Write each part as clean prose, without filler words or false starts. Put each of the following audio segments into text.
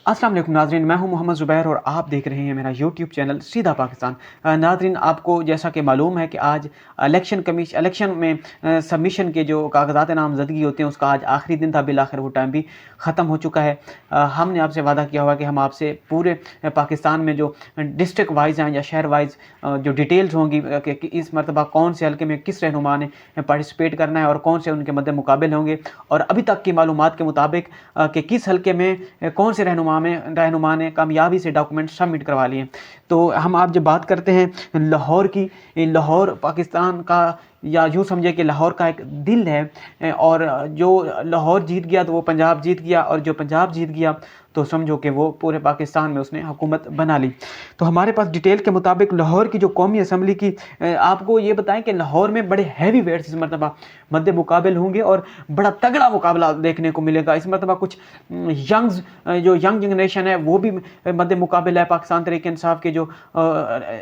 अस्सलाम वालेकुम नाज़रीन, मैं हूं मोहम्मद ज़ुबैर और आप देख रहे हैं मेरा यूट्यूब चैनल सीधा पाकिस्तान। नाज़रीन, आपको जैसा कि मालूम है कि आज इलेक्शन में सबमिशन के जो कागज़ात नामज़दगी होते हैं उसका आज आखिरी दिन था। बिलाखिर वो टाइम भी ख़त्म हो चुका है। हमने आपसे वादा किया हुआ कि हम आपसे पूरे पाकिस्तान में जो डिस्ट्रिक्ट वाइज़ हैं या शहर वाइज़ जो डिटेल्स होंगी कि इस मरतबा कौन से हल्के में किस रहनुमा ने पार्टिसिपेट करना है और कौन से उनके मद्दे मुकाबिल होंगे, और अभी तक की मालूमात के मुताबिक कि किस हल्के में कौन से रहनुमा ने कामयाबी से डॉक्यूमेंट सबमिट करवा लिए। तो हम आप जब बात करते हैं लाहौर की, लाहौर पाकिस्तान का, या यूँ समझे कि लाहौर का एक दिल है, और जो लाहौर जीत गया तो वो पंजाब जीत गया, और जो पंजाब जीत गया तो समझो कि वो पूरे पाकिस्तान में उसने हुकूमत बना ली। तो हमारे पास डिटेल के मुताबिक लाहौर की जो कौमी असम्बली की, आपको ये बताएं कि लाहौर में बड़े हैवी वेट्स इस मरतबा मद्दे मुकाबिल होंगे और बड़ा तगड़ा मुकाबला देखने को मिलेगा। इस मरतबा कुछ जो यंग जनरेशन है वो भी मद्दे मुकाबिल है। पाकिस्तान तहरीक इंसाफ के जो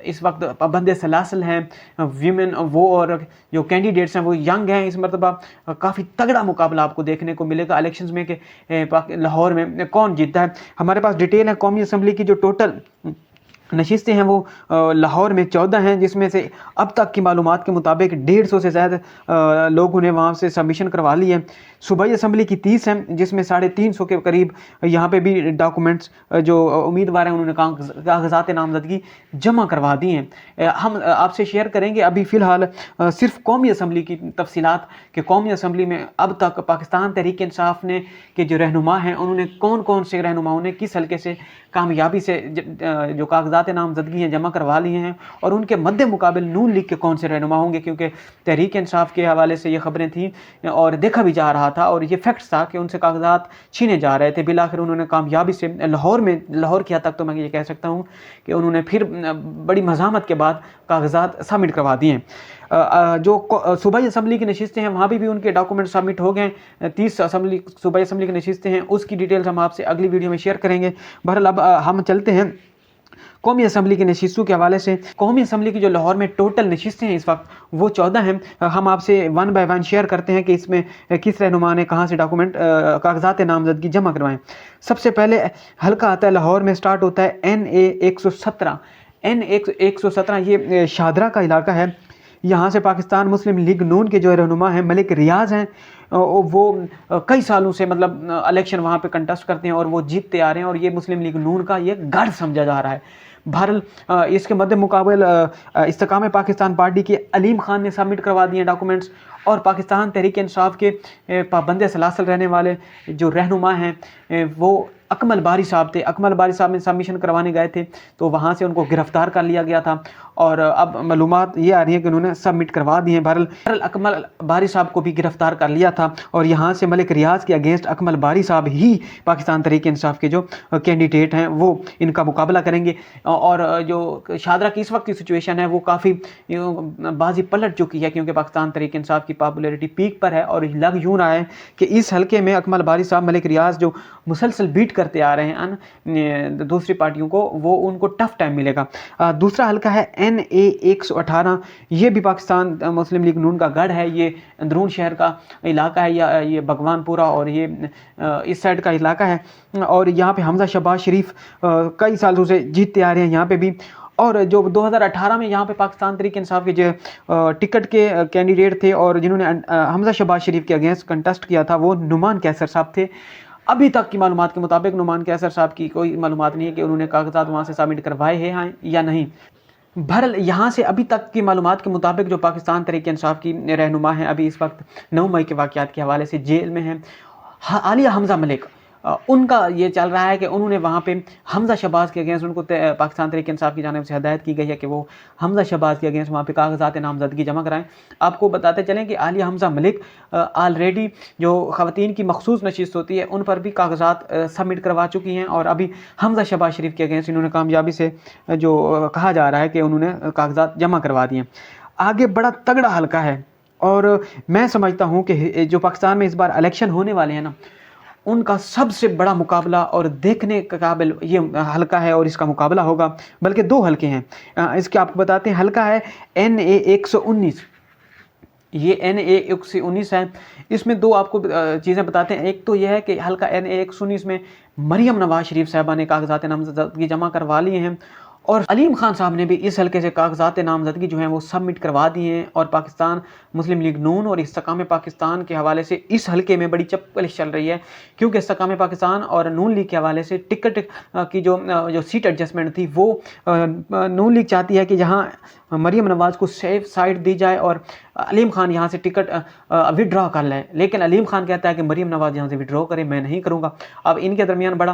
इस वक्त पाबंद सलासल हैं वीमेन, वो और जो कैंडिडेट्स हैं वो यंग हैं। इस मरतबा काफ़ी तगड़ा मुकाबला आपको देखने को मिलेगा इलेक्शंस में कि लाहौर में कौन जीतता है। हमारे पास डिटेल है कौमी असम्बली की जो टोटल नशिस्तें हैं वो लाहौर में 14 हैं, जिसमें से अब तक की मालूमात के मुताबिक 150 से ज़्यादा लोगों ने वहाँ से सबमिशन करवा ली है। सूबाई असम्बली की 30 हैं, जिसमें 350 के करीब यहाँ पे भी डॉक्यूमेंट्स जो उम्मीदवार हैं उन्होंने कागज़ात नामज़दगी जमा करवा दी हैं। हम आपसे शेयर करेंगे अभी फ़िलहाल सिर्फ कौमी असम्बली की तफसीलात कि कौमी असम्बली में अब तक पाकिस्तान तहरीक इंसाफ ने के जो रहनुमा हैं उन्होंने कौन कौन से रहनुमाओं ने किस हल्के से कामयाबी से जो कागज़ात नामज़दगी हैं जमा करवा लिए हैं, और उनके मद्दे मुकाबिल नून लीग के कौन से रहनुमा होंगे, क्योंकि तहरीक इंसाफ के हवाले से ये खबरें थीं और देखा भी जा रहा था और ये फैक्ट्स था कि उनसे कागज़ात छीने जा रहे थे। बिलाखिर उन्होंने कामयाबी से लाहौर की हद तक तो मैं ये कह सकता हूँ कि उन्होंने फिर बड़ी मज़ामत के बाद कागज़ात सबमिट करवा दिए। जो सूबाई असम्बली की नशिस्तें हैं वहाँ भी उनके डॉक्यूमेंट सबमिट हो गए। 30 सूबाई असम्बली की नशिस्तें हैं, उसकी डिटेल्स हम आपसे अगली वीडियो में शेयर करेंगे। बहरहाल अब हम चलते हैं कौमी असम्बली की नशिस्तों के हवाले से। कौमी असम्बली की जो लाहौर में टोटल नशिस्तें हैं इस वक्त वो 14 हैं। हम आपसे 1 बाय 1 शेयर करते हैं कि इसमें किस रहनुमा ने कहाँ से डॉक्यूमेंट कागज़ात नामज़दगी जमा करवाएं। सबसे पहले हल्का आता है लाहौर में, स्टार्ट होता है NA 117। NA 117 ये शादरा का इलाका है। यहाँ से पाकिस्तान मुस्लिम लीग नून के जो रहनुमा हैं मलिक रियाज हैं, वो कई सालों से मतलब इलेक्शन वहाँ पे कंटेस्ट करते हैं और वो जीतते आ रहे हैं, और ये मुस्लिम लीग नून का ये गढ़ समझा जा रहा है। बहरहाल इसके मद्दे मुकाबल इस्तेकाम पाकिस्तान पार्टी के अलीम खान ने सबमिट करवा दिए डॉक्यूमेंट्स, और पाकिस्तान तहरीक इंसाफ के पाबंद सलासल रहने वाले जो रहनुमा हैं वो अकमल बारी साहब थे। अकमल बारी साहब में सबमिशन करवाने गए थे तो वहाँ से उनको गिरफ़्तार कर लिया गया था, और अब मालूमात ये आ रही है कि उन्होंने सबमिट करवा दिए हैं। बहरहाल अकमल बारी साहब को भी गिरफ़्तार कर लिया था, और यहाँ से मलिक रियाज के अगेंस्ट अकमल बारी साहब ही पाकिस्तान तहरीक इंसाफ के जो कैंडिडेट हैं वो इनका मुकाबला करेंगे। और जो शादरा की इस वक्त की सिचुएशन है वो काफ़ी बाजी पलट चुकी है, क्योंकि पाकिस्तान तहरीक इंसाफ की पॉपुलैरिटी पीक पर है, और लग यूँ रहा है कि इस हल्के में अकमल बारी साहब, मलिक रियाज जो मुसलसल बीट करते आ रहे हैं दूसरी पार्टियों को, वो उनको टफ टाइम मिलेगा। दूसरा हल्का है NA 118। ये भी पाकिस्तान मुस्लिम लीग नून का गढ़ है। ये अंदरून शहर का इलाका है, या ये भगवानपुरा और ये इस साइड का इलाका है, और यहाँ पे हमजा शहबाज शरीफ कई सालों से जीतते आ रहे हैं यहाँ पे भी। और जो 2018 में यहाँ पे पाकिस्तान तहरीक इंसाफ के जो टिकट के कैंडिडेट थे और जिन्होंने हमजा शहबाज शरीफ के अगेंस्ट कंटेस्ट किया था वो नुमान कैसर साहब थे। अभी तक की मालूमात के मुताबिक नुमान कैसर साहब की कोई मालूमात नहीं है कि उन्होंने कागजात वहाँ से सबमिट करवाए हैं या नहीं। बहरहाल यहाँ से अभी तक की मालूमात के मुताबिक जो पाकिस्तान तहरीक इंसाफ की रहनुमा है अभी इस वक्त 9 मई के वाक़यात के हवाले से जेल में हैं। आलिया हमजा मलिक, उनका ये चल रहा है कि उन्होंने वहाँ पे हमजा शहबाज के अगेंस्ट, उनको पाकिस्तान तहरीक इंसाफ की जानिब से हदायत की गई है कि वो हमजा शहबाज के अगेंस्ट वहाँ पे कागज़ात नामज़दगी जमा कराएं। आपको बताते चलें कि आलिया हमजा मलिक ऑलरेडी जो ख़वातीन की मखसूस नशिस्त होती है उन पर भी कागज़ात सबमिट करवा चुकी हैं, और अभी हमजा शहबाज शरीफ के अगेंस्ट इन्होंने कामयाबी से जो कहा जा रहा है कि उन्होंने कागज़ात जमा करवा दिए। आगे बड़ा तगड़ा हल्का है, और मैं समझता हूँ कि जो पाकिस्तान में इस बार इलेक्शन होने वाले हैं ना, उनका सबसे बड़ा मुकाबला और देखने का काबिल ये हल्का है, और इसका मुकाबला होगा। बल्कि 2 हल्के हैं इसके, आपको बताते हैं। हल्का है NA 119। ये NA 119 है। इसमें 2 आपको चीज़ें बताते हैं। एक तो यह है कि हल्का NA 119 में मरियम नवाज शरीफ साहबा ने कागजात नामजदगी जमा करवा लिए हैं और अलीम खान साहब ने भी इस हल्के से कागजात नामजदगी जो हैं वो सबमिट करवा दिए हैं। और पाकिस्तान मुस्लिम लीग नून और इस्तेकाम पाकिस्तान के हवाले से इस हल्के में बड़ी चपकलिश चल रही है, क्योंकि इस्तेकाम पाकिस्तान और नून लीग के हवाले से टिकट की जो सीट एडजस्टमेंट थी वो नून लीग चाहती है कि जहाँ मरियम नवाज़ को सेफ साइड दी जाए और अलीम खान यहाँ से टिकट विड्रॉ कर लें, लेकिन अलीम खान कहता है कि मरियम नवाज़ यहाँ से विड्रॉ करे, मैं नहीं करूँगा। अब इनके दरमियान बड़ा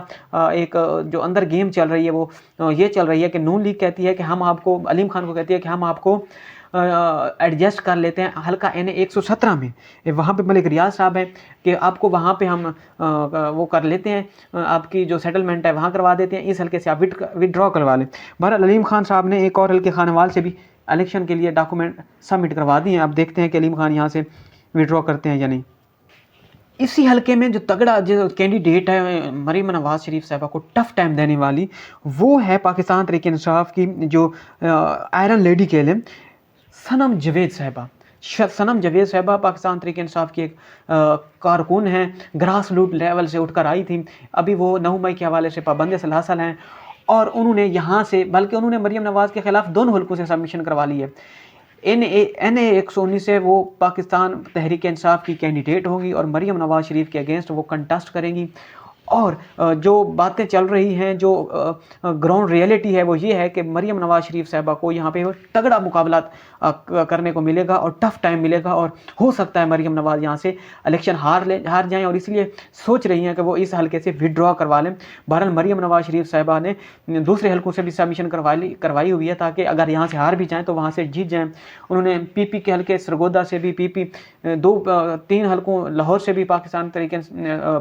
एक जो अंदर गेम चल रही है वो ये चल रही है कि नून लीग कहती है कि हम आपको, अलीम खान को कहती है कि हम आपको एडजस्ट कर लेते हैं हल्का NA 117 में, वहाँ पे मलिक रियाज साहब हैं कि आपको वहाँ पे हम वो कर लेते हैं, आपकी जो सेटलमेंट है वहाँ करवा देते हैं, इस हल्के से आप विड्रॉ करवा लें। बहरहाल अलीम खान साहब ने एक और हल्के खानेवाल से भी इलेक्शन के लिए डॉक्यूमेंट सबमिट करवा दिए हैं। अब देखते हैं कि अलीम खान यहाँ से विड्रॉ करते हैं या नहीं। इसी हल्के में जो तगड़ा जो कैंडिडेट है मरियम नवाज शरीफ साहबा को टफ टाइम देने वाली, वो है पाकिस्तान तहरीक इंसाफ की जो आयरन लेडी कह लें, सनम जावेद साहबा। सनम जावेद साहबा पाकिस्तान तहरीक इंसाफ की एक कारकुन हैं, ग्रास रूट लेवल से उठकर आई थी। अभी वो 9 मई के हवाले से पाबंद सलासल हैं और उन्होंने यहाँ से, बल्कि उन्होंने मरियम नवाज़ के ख़िलाफ़ दोनों हल्कों से सबमिशन करवा ली है। NA 119 से वो पाकिस्तान तहरीक इंसाफ की कैंडिडेट होगी और मरियम नवाज़ शरीफ के अगेंस्ट वो कंटेस्ट करेंगी। और जो बातें चल रही हैं, जो ग्राउंड रियलिटी है वो ये है कि मरियम नवाज शरीफ साहबा को यहाँ पे तगड़ा मुकाबला करने को मिलेगा और टफ टाइम मिलेगा और हो सकता है मरियम नवाज यहाँ से इलेक्शन हार जाएं और इसलिए सोच रही हैं कि वो इस हल्के से विड्रॉ करवा लें। बहरहाल मरियम नवाज शरीफ साहबा ने दूसरे हल्कों से भी सबमिशन करवाई हुई है ताकि अगर यहाँ से हार भी जाएँ तो वहाँ से जीत जाएँ। उन्होंने PP के हल्के सरगोदा से भी, PP 2-3 हल्कों लाहौर से भी पाकिस्तान तरीके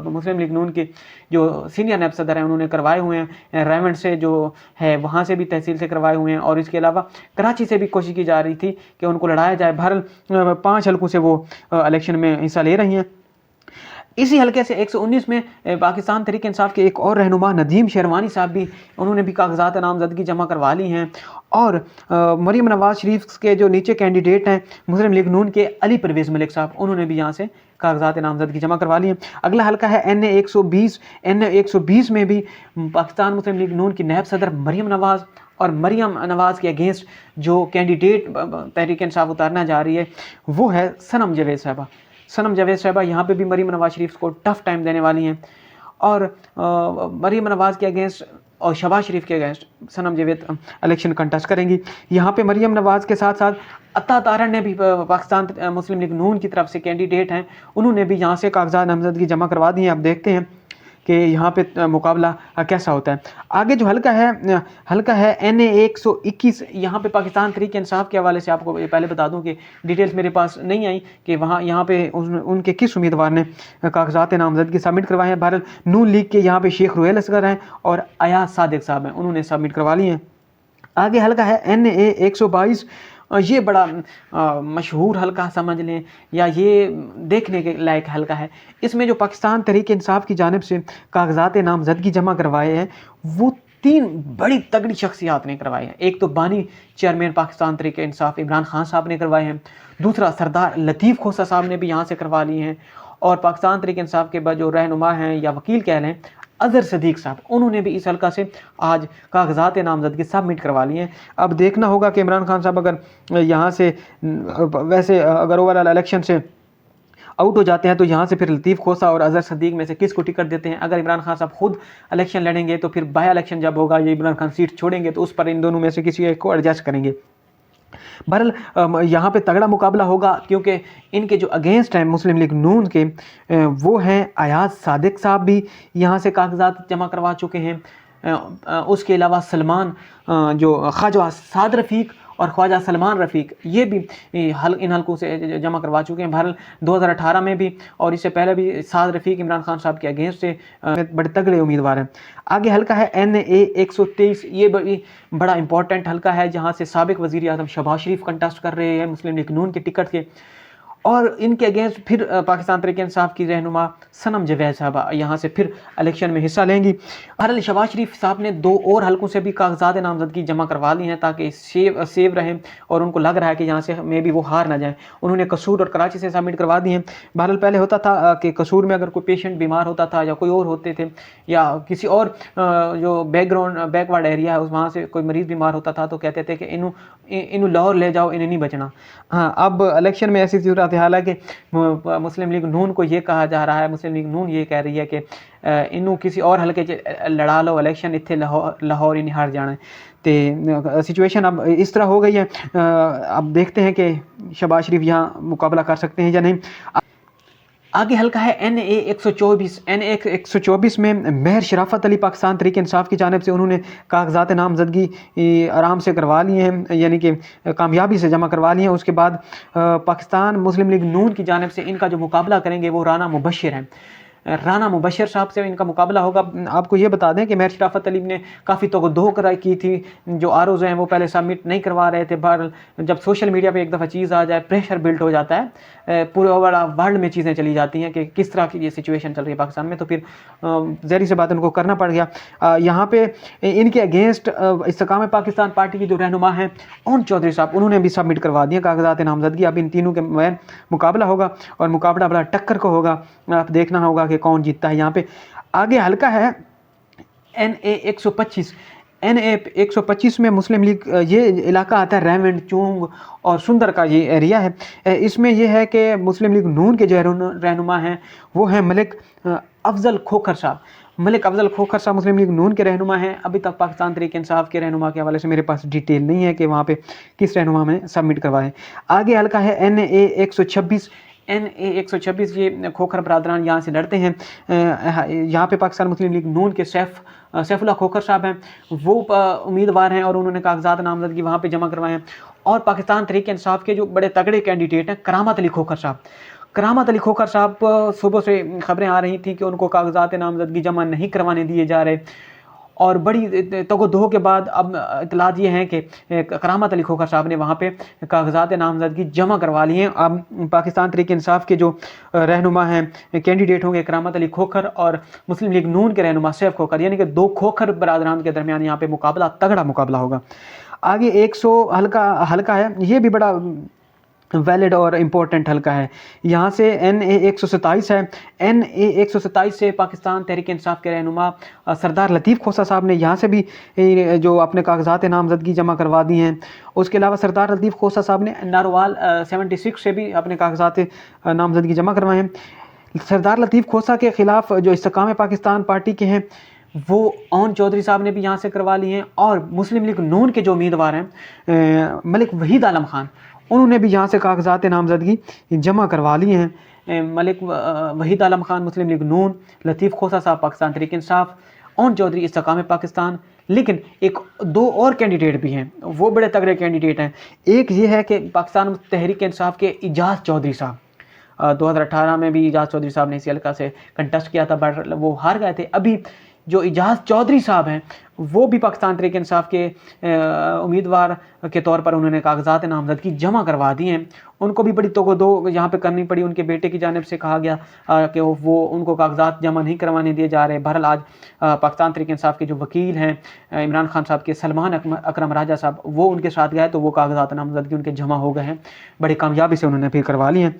मुस्लिम लीग नून के जो सीनियर नायब सदर हैं उन्होंने करवाए हुए हैं। रेवंड से जो है वहाँ से भी तहसील से करवाए हुए हैं और इसके अलावा कराची से भी कोशिश की जा रही थी कि उनको लड़ाया जाए। बहरहाल 5 हल्कों से वो इलेक्शन में हिस्सा ले रही हैं। इसी हल्के से 119 में पाकिस्तान तहरीक इंसाफ के एक और रहनुमा नदीम शेरवानी साहब भी, उन्होंने भी कागजात नामजदगी जमा करवा ली हैं। और मरियम नवाज शरीफ के जो नीचे कैंडिडेट हैं मुस्लिम लीग नून के अली परवेज़ मलिक साहब, उन्होंने भी यहाँ से कागजात नामजदगी जमा करवा ली हैं। अगला हल्का है NA 120। NA 120 में भी पाकिस्तान मुस्लिम लीग नून की नायब सदर मरियम नवाज़ और मरियम नवाज़ के अगेंस्ट जो कैंडिडेट तहरीक इंसाफ उतारना जा रही है वो है सनम जावेद साहबा। सनम जावेद साहबा यहाँ पे भी मरियम नवाज शरीफ को टफ टाइम देने वाली हैं और मरियम नवाज़ के अगेंस्ट और शहबाज शरीफ के अगेंस्ट सनम जावेद इलेक्शन कंटेस्ट करेंगी। यहाँ पे मरियम नवाज़ के साथ साथ अता तारण ने भी, पाकिस्तान मुस्लिम लीग नून की तरफ से कैंडिडेट हैं, उन्होंने भी यहाँ से कागजात नामजदगी जमा करवा दी हैं। अब देखते हैं कि यहाँ पे मुकाबला कैसा होता है। आगे जो हल्का है NA 121। यहाँ पे पाकिस्तान तहरीक इंसाफ के हवाले से आपको पहले बता दूं कि डिटेल्स मेरे पास नहीं आई कि यहाँ पे उनके किस उम्मीदवार ने कागजात नामजदगी सबमिट करवाए हैं। भारत नून लीग के यहाँ पे शेख रुहेल असगर हैं और अयाज सादिक साहब हैं, उन्होंने सबमिट करवा लिए हैं। आगे हल्का है NA 122। ये बड़ा मशहूर हल्का समझ लें या ये देखने के लायक हल्का है। इसमें जो पाकिस्तान तहरीक इंसाफ की जानिब से कागजात नामजदगी जमा करवाए हैं वो 3 बड़ी तगड़ी शख्सियात ने करवाए हैं। एक तो बानी चेयरमैन पाकिस्तान तहरीक इंसाफ इमरान खान साहब ने करवाए हैं, दूसरा सरदार लतीफ़ खोसा साहब ने भी यहाँ से करवा लिए हैं और पाकिस्तान तहरीक इंसाफ के जो रहनुमा हैं या वकील कह लें अजहर सदीक साहब, उन्होंने भी इस हल्का से आज कागजात नामजदगी सबमिट करवा लिए हैं। अब देखना होगा कि इमरान खान साहब अगर यहाँ से वैसे अगर ओवरऑल इलेक्शन से आउट हो जाते हैं तो यहाँ से फिर लतीफ़ खोसा और अजहर सदीक में से किसको टिकट देते हैं। अगर इमरान खान साहब खुद इलेक्शन लड़ेंगे तो फिर बाय इलेक्शन जब होगा ये इमरान खान सीट छोड़ेंगे तो उस पर इन दोनों में से किसी एक को एडजस्ट करेंगे। बहरहाल यहाँ पे तगड़ा मुकाबला होगा क्योंकि इनके जो अगेंस्ट हैं मुस्लिम लीग नून के वो हैं अयाज सादिक साहब, भी यहाँ से कागजात जमा करवा चुके हैं। उसके अलावा सलमान जो ख्वाजा साद रफ़ीक और ख्वाजा सलमान रफ़ीक ये भी इन हल्कों से जमा करवा चुके हैं। बहरहाल 2018 में भी और इससे पहले भी साद रफ़ीक इमरान खान साहब के अगेंस्ट से बड़े तगड़े उम्मीदवार हैं। आगे हल्का है NA 123। ये बड़ा इंपॉर्टेंट हल्का है जहाँ से साबिक वज़ीर आज़म शहबाज शरीफ कंटेस्ट कर रहे हैं मुस्लिम लीग नून के टिकट के اور ان کے اگینسٹ پھر پاکستان تحریک انصاف کی رہنما صنم جوید صاحبہ یہاں سے پھر الیکشن میں حصہ لیں گی۔ بہرحال شہباز شریف صاحب نے 2 اور حلقوں سے بھی کاغذات نامزدگی جمع کروا لی ہیں تاکہ سیو رہیں، اور ان کو لگ رہا ہے کہ یہاں سے میں بھی وہ ہار نہ جائیں۔ انہوں نے قصور اور کراچی سے سبمٹ کروا دی ہیں۔ بہرحال پہلے ہوتا تھا کہ قصور میں اگر کوئی پیشنٹ بیمار ہوتا تھا یا کوئی اور ہوتے تھے یا کسی اور جو بیک ورڈ ایریا ہے وہاں سے کوئی مریض بیمار ہوتا تھا تو کہتے تھے کہ انہوں لاہور لے جاؤ، انہیں نہیں بچنا۔ ہاں، اب الیکشن میں ایسی صورت حال ہے کہ مسلم لیگ نون کو یہ کہا جا رہا ہے، مسلم لیگ نون یہ کہہ رہی ہے کہ انہوں کسی اور حلقے لڑا لو الیکشن، اتنے لاہور ہی نہیں ہار جانا ہے۔ تو سچویشن اب اس طرح ہو گئی ہے۔ اب دیکھتے ہیں کہ شہباز شریف یہاں مقابلہ کر سکتے ہیں یا نہیں۔ آگے حلقہ ہے NA 124۔ NA 124 میں مہر شرافت علی پاکستان تحریک انصاف کی جانب سے انہوں نے کاغذات نامزدگی آرام سے کروا لیے ہیں، یعنی کہ کامیابی سے جمع کروا لیے ہیں۔ اس کے بعد پاکستان مسلم لیگ نون کی جانب سے ان کا جو مقابلہ کریں گے وہ رانا مبشر ہیں۔ رانا مبشر صاحب سے ان کا مقابلہ ہوگا۔ آپ کو یہ بتا دیں کہ مہر شرافت علی نے کافی توقع کی تھی، جو آرز ہیں وہ پہلے سبمٹ نہیں کروا رہے تھے۔ جب سوشل میڈیا پہ ایک دفعہ چیز آ جائے پریشر بلٹ ہو جاتا ہے، پورے ورلڈ میں چیزیں چلی جاتی ہیں کہ کس طرح کی یہ سچویشن چل رہی ہے پاکستان میں، تو پھر ظاہر سی بات ان کو کرنا پڑ گیا۔ یہاں پہ ان کے اگینسٹ استحکام پاکستان پارٹی کی جو رہنما ہیں اون چودھری صاحب، انہوں نے بھی سبمٹ کروا دیا کاغذات نامزدگی۔ اب ان تینوں کے مقابلہ ہوگا اور مقابلہ بڑا ٹکر کو ہوگا، آپ دیکھنا ہوگا کہ کون جیتتا ہے یہاں پہ۔ آگے حلقہ ہے NA 125۔ NA 125 میں مسلم لیگ یہ علاقہ آتا ہے ریونڈ، چونگ اور سندر کا یہ ایریا ہے۔ اس میں یہ ہے کہ مسلم لیگ نون کے جو رہنما ہیں وہ ہیں ملک افضل کھوکھر صاحب۔ ملک افضل کھوکھر صاحب مسلم لیگ نون کے رہنما ہیں۔ ابھی تک پاکستان تحریک انصاف کے رہنما کے حوالے سے میرے پاس ڈیٹیل نہیں ہے کہ وہاں پہ کس رہنما میں سبمٹ کروائے۔ آگے حلقہ ہے NA 126۔ NA 126 یہ کھوکھر برادران یہاں سے لڑتے ہیں۔ یہاں پہ پاکستان مسلم لیگ نون کے سیف اللہ کھوکھر صاحب ہیں، وہ امیدوار ہیں اور انہوں نے کاغذات نامزدگی وہاں پہ جمع کروائے ہیں۔ اور پاکستان تحریک انصاف کے جو بڑے تگڑے کینڈیڈیٹ ہیں کرامت علی کھوکھر صاحب۔ کرامت علی کھوکھر صاحب صبح سے خبریں آ رہی تھیں کہ ان کو کاغذات نامزدگی جمع نہیں کروانے دیے جا رہے، اور بڑی توقع کے بعد اب اطلاعات یہ ہیں کہ کرامت علی کھوکھر صاحب نے وہاں پہ کاغذات نامزدگی جمع کروا لی ہیں۔ اب پاکستان تحریک انصاف کے جو رہنما ہیں کینڈیڈیٹ ہوں گے کرامت علی کھوکھر اور مسلم لیگ نون کے رہنما سیف کھوکھر، یعنی کہ 2 کھوکھر برادران کے درمیان یہاں پہ مقابلہ، تگڑا مقابلہ ہوگا۔ آگے 100 حلقہ ہے، یہ بھی بڑا ویلڈ اور امپورٹنٹ حلقہ ہے۔ یہاں سے NA 127 ہے۔ NA 127 سے پاکستان تحریک انصاف کے رہنما سردار لطیف کھوسہ صاحب نے یہاں سے بھی جو اپنے کاغذات نامزدگی جمع کروا دی ہیں۔ اس کے علاوہ سردار لطیف کھوسہ صاحب نے ناروال 76 سے بھی اپنے کاغذات نامزدگی جمع کروائے ہیں۔ سردار لطیف کھوسہ کے خلاف جو استحکام پاکستان پارٹی کے ہیں وہ اون چودھری صاحب نے بھی یہاں سے کروا لی ہیں، اور مسلم لیگ نون کے جو امیدوار ہیں ملک وحید عالم خان، انہوں نے بھی یہاں سے کاغذات نامزدگی جمع کروا لی ہیں۔ ملک وحید عالم خان مسلم لیگ نون، لطیف کھوسہ صاحب پاکستان تحریک انصاف، اون چودھری استحکام پاکستان۔ لیکن 2 اور کینڈیڈیٹ بھی ہیں، وہ بڑے تگڑے کینڈیڈیٹ ہیں۔ ایک یہ ہے کہ پاکستان تحریک انصاف کے اعجاز چودھری صاحب، 2018 میں بھی اعجاز چودھری صاحب نے اسی حلقہ سے کنٹیسٹ کیا تھا بٹ وہ ہار گئے تھے۔ ابھی جو اعجاز چودھری صاحب ہیں وہ بھی پاکستان تحریک انصاف کے امیدوار کے طور پر انہوں نے کاغذات نامزدگی جمع کروا دی ہیں۔ ان کو بھی بڑی توقع یہاں پہ کرنی پڑی، ان کے بیٹے کی جانب سے کہا گیا کہ وہ ان کو کاغذات جمع نہیں کروانے دیے جا رہے۔ بہرحال آج پاکستان تحریک انصاف کے جو وکیل ہیں عمران خان صاحب کے، سلمان اکرم راجہ صاحب، وہ ان کے ساتھ گئے تو وہ کاغذات نامزدگی ان کے جمع ہو گئے ہیں، بڑی کامیابی سے انہوں نے پھر کروا لی ہیں۔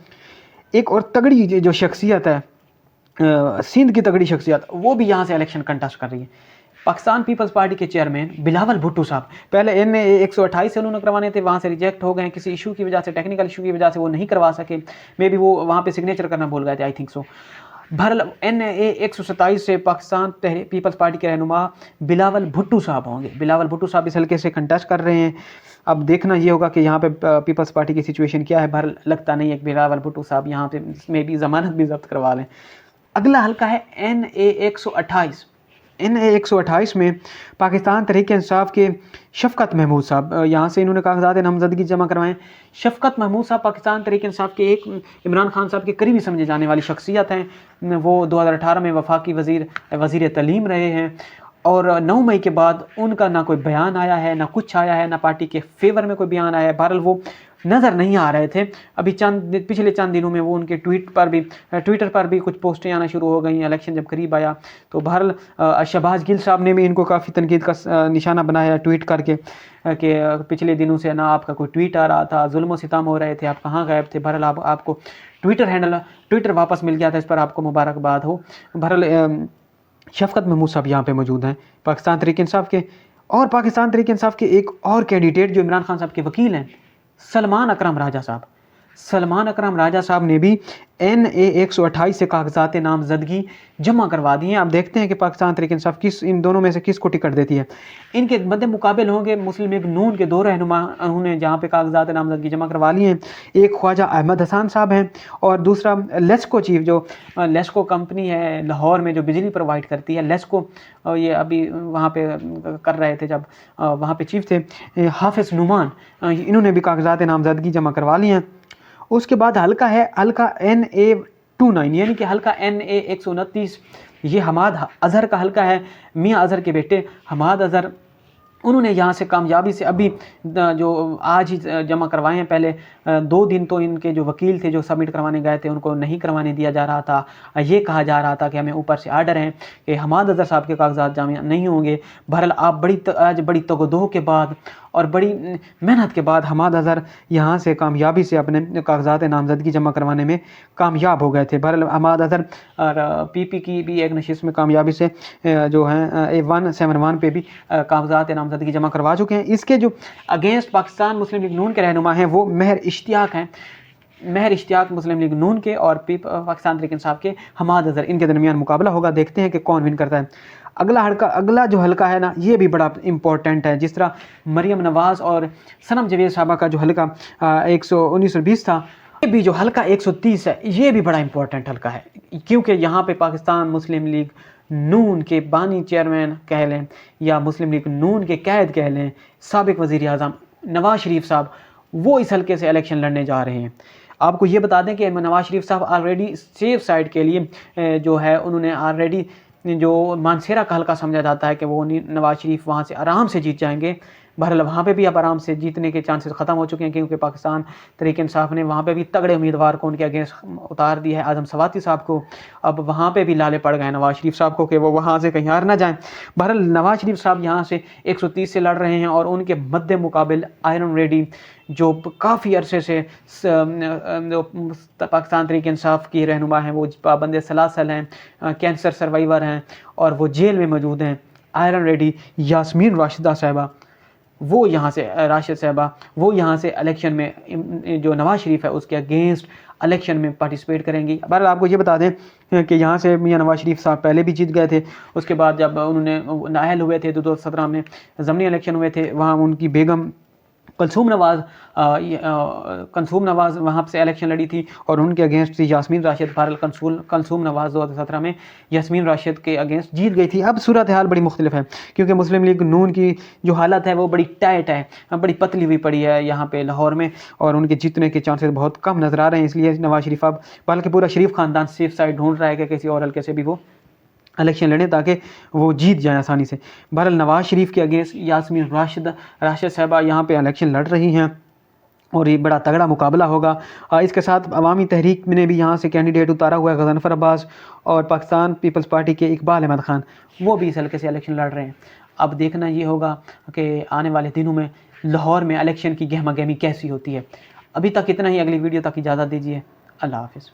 ایک اور تگڑی جو شخصیت ہے، سندھ کی تگڑی شخصیت، وہ بھی یہاں سے الیکشن کنٹیسٹ کر رہی ہے۔ پاکستان پیپلز پارٹی کے چیئرمین بلاول بھٹو صاحب، پہلے NA 128 سے انہوں نے کروانے تھے، وہاں سے ریجیکٹ ہو گئے کسی ایشو کی وجہ سے، ٹیکنیکل ایشو کی وجہ سے وہ نہیں کروا سکے، مے بی وہ وہاں پہ سگنیچر کرنا بھول گئے تھے، آئی تھنک سو۔ بہرحال NA 127 سے پاکستان پیپلز پارٹی کے رہنما بلاول بھٹو صاحب ہوں گے۔ بلاول بھٹو صاحب اس حلقے سے کنٹیسٹ کر رہے ہیں۔ اب دیکھنا یہ ہوگا کہ یہاں پہ پیپلز پارٹی کی سچویشن کیا ہے۔ بہرحال لگتا نہیں ہے کہ بلاول بھٹو صاحب یہاں پہ میں بھی ضمانت بھی ضبط کروا لیں۔ اگلا حلقہ ہے NA 128۔ NA 128 میں پاکستان تحریک انصاف کے شفقت محمود صاحب، یہاں سے انہوں نے کاغذات نامزدگی جمع کروائے۔ شفقت محمود صاحب پاکستان تحریک انصاف کے ایک عمران خان صاحب کے قریبی سمجھے جانے والی شخصیت ہیں۔ وہ 2018 میں وفاقی وزیر تعلیم رہے ہیں، اور 9 مئی کے بعد ان کا نہ کوئی بیان آیا ہے، نہ کچھ آیا ہے، نہ پارٹی کے فیور میں کوئی بیان آیا ہے۔ بہرحال وہ نظر نہیں آ رہے تھے۔ ابھی پچھلے چند دنوں میں وہ ان کے ٹویٹر پر بھی کچھ پوسٹیں آنا شروع ہو گئیں، الیکشن جب قریب آیا تو بہرحال شہباز گل صاحب نے بھی ان کو کافی تنقید کا نشانہ بنایا ٹویٹ کر کے کہ پچھلے دنوں سے نہ آپ کا کوئی ٹویٹ آ رہا تھا، ظلم و ستم ہو رہے تھے، آپ کہاں غائب تھے۔ بہرحال آپ کو ٹویٹر واپس مل گیا تھا، اس پر آپ کو مبارکباد ہو۔ بہرحال شفقت محمود صاحب یہاں پہ موجود ہیں پاکستان تحریک انصاف کے، اور پاکستان تحریک انصاف کے ایک اور کینڈیڈیٹ جو عمران خان صاحب کے وکیل ہیں، سلمان اکرم راجہ صاحب نے بھی NA 128 سے کاغذات نامزدگی جمع کروا دی ہیں۔ آپ دیکھتے ہیں کہ پاکستان تحریک انصاف ان دونوں میں سے کس کو ٹکٹ دیتی ہے۔ ان کے مد مقابل ہوں گے مسلم لیگ نون کے 2 رہنما، انہوں نے جہاں پہ کاغذات نامزدگی جمع کروا لی ہیں۔ ایک خواجہ احمد حسان صاحب ہیں، اور دوسرا لیسکو چیف، جو لیسکو کمپنی ہے لاہور میں جو بجلی پرووائڈ کرتی ہے، لیسکو، یہ ابھی وہاں پہ کر رہے تھے جب وہاں پہ چیف تھے حافظ نعمان، انہوں نے بھی کاغذات نامزدگی جمع کروا لی ہیں۔ اس کے بعد حلقہ ہے حلقہ NA 29، یعنی کہ حلقہ NA 129، یہ حماد اظہر کا حلقہ ہے۔ میاں اظہر کے بیٹے حماد اظہر، انہوں نے یہاں سے کامیابی سے ابھی جو آج ہی جمع کروائے ہیں۔ پہلے 2 دن تو ان کے جو وکیل تھے جو سبمٹ کروانے گئے تھے ان کو نہیں کروانے دیا جا رہا تھا، یہ کہا جا رہا تھا کہ ہمیں اوپر سے آرڈر ہیں کہ حماد اظہر صاحب کے کاغذات جمع نہیں ہوں گے۔ بہرحال آپ آج بڑی تگ کے بعد اور بڑی محنت کے بعد حماد اظہر یہاں سے کامیابی سے اپنے کاغذات نامزدگی جمع کروانے میں کامیاب ہو گئے تھے۔ بہرحال حماد اظہر اور PP کی بھی ایک نشست میں کامیابی سے جو ہیں 171 پہ بھی کاغذات نامزدگی جمع کروا چکے ہیں۔ اس کے جو اگینسٹ پاکستان مسلم لیگ نون کے رہنما ہیں وہ مہر اشتیاق مسلم لیگ نون کے اور پاکستان تحریک انصاف کے حماد اظہر، ان کے درمیان مقابلہ ہوگا۔ دیکھتے ہیں کہ کون ون کرتا ہے۔ اگلا جو حلقہ ہے نا، یہ بھی بڑا امپورٹنٹ ہے۔ جس طرح مریم نواز اور صنم جاوید صاحبہ کا جو حلقہ 1920 تھا، یہ بھی جو حلقہ 130 ہے، یہ بھی بڑا امپورٹنٹ حلقہ ہے، کیونکہ یہاں پہ پاکستان مسلم لیگ نون کے بانی چیئرمین کہہ لیں یا مسلم لیگ نون کے قائد کہہ لیں، سابق وزیر اعظم نواز شریف صاحب، وہ اس حلقے سے الیکشن لڑنے جا رہے ہیں۔ آپ کو یہ بتا دیں کہ نواز شریف صاحب آلریڈی سیف سائڈ کے لیے جو ہے انہوں نے آلریڈی جو مانسیرا کا حلقہ سمجھا جاتا ہے کہ وہ نواز شریف وہاں سے آرام سے جیت جائیں گے۔ بہرحال وہاں پہ بھی اب آرام سے جیتنے کے چانسز ختم ہو چکے ہیں، کیونکہ پاکستان تحریک انصاف نے وہاں پہ بھی تگڑے امیدوار کو ان کے اگینسٹ اتار دیا ہے، اعظم سواتی صاحب کو۔ اب وہاں پہ بھی لالے پڑ گئے نواز شریف صاحب کو کہ وہ وہاں سے کہیں ہار نہ جائیں۔ بہرحال نواز شریف صاحب یہاں سے 130 سے لڑ رہے ہیں، اور ان کے مد مقابل آئرن ریڈی جو کافی عرصے سے پاکستان تحریک انصاف کی رہنما ہیں، وہ پابند سلاسل ہیں، کینسر سروائیور ہیں، اور وہ جیل میں موجود ہیں، آئرن ریڈی یاسمین راشدہ صاحبہ، وہ یہاں سے الیکشن میں جو نواز شریف ہے اس کے اگینسٹ الیکشن میں پارٹیسپیٹ کریں گی۔ بہرحال آپ کو یہ بتا دیں کہ یہاں سے میاں نواز شریف صاحب پہلے بھی جیت گئے تھے، اس کے بعد جب انہوں نے نااہل ہوئے تھے 2017 میں ضمنی الیکشن ہوئے تھے، وہاں ان کی بیگم کلثوم نواز وہاں سے الیکشن لڑی تھی، اور ان کے اگینسٹ تھی یاسمین راشد۔ بہرحال کلثوم نواز 2017 میں یاسمین راشد کے اگینسٹ جیت گئی تھی۔ اب صورتحال بڑی مختلف ہے، کیونکہ مسلم لیگ نون کی جو حالت ہے وہ بڑی ٹائٹ ہے، بڑی پتلی ہوئی پڑی ہے یہاں پہ لاہور میں، اور ان کے جیتنے کے چانسز بہت کم نظر آ رہے ہیں۔ اس لیے نواز شریف اب بلکہ پورا شریف خاندان سیف سائڈ ڈھونڈ رہا ہے کہ کسی اور حلقے سے بھی وہ الیکشن لڑیں تاکہ وہ جیت جائیں آسانی سے۔ بہرحال نواز شریف کے اگینسٹ یاسمین راشد صاحبہ یہاں پہ الیکشن لڑ رہی ہیں، اور یہ بڑا تگڑا مقابلہ ہوگا۔ اس کے ساتھ عوامی تحریک نے بھی یہاں سے کینڈیڈیٹ اتارا ہوا ہے، غضنفر عباس، اور پاکستان پیپلز پارٹی کے اقبال احمد خان، وہ بھی اس حلقے سے الیکشن لڑ رہے ہیں۔ اب دیکھنا یہ ہوگا کہ آنے والے دنوں میں لاہور میں الیکشن کی گہما گہمی کیسی ہوتی ہے۔ ابھی تک اتنا ہی، اگلی ویڈیو تک اجازت دیجیے، اللہ حافظ۔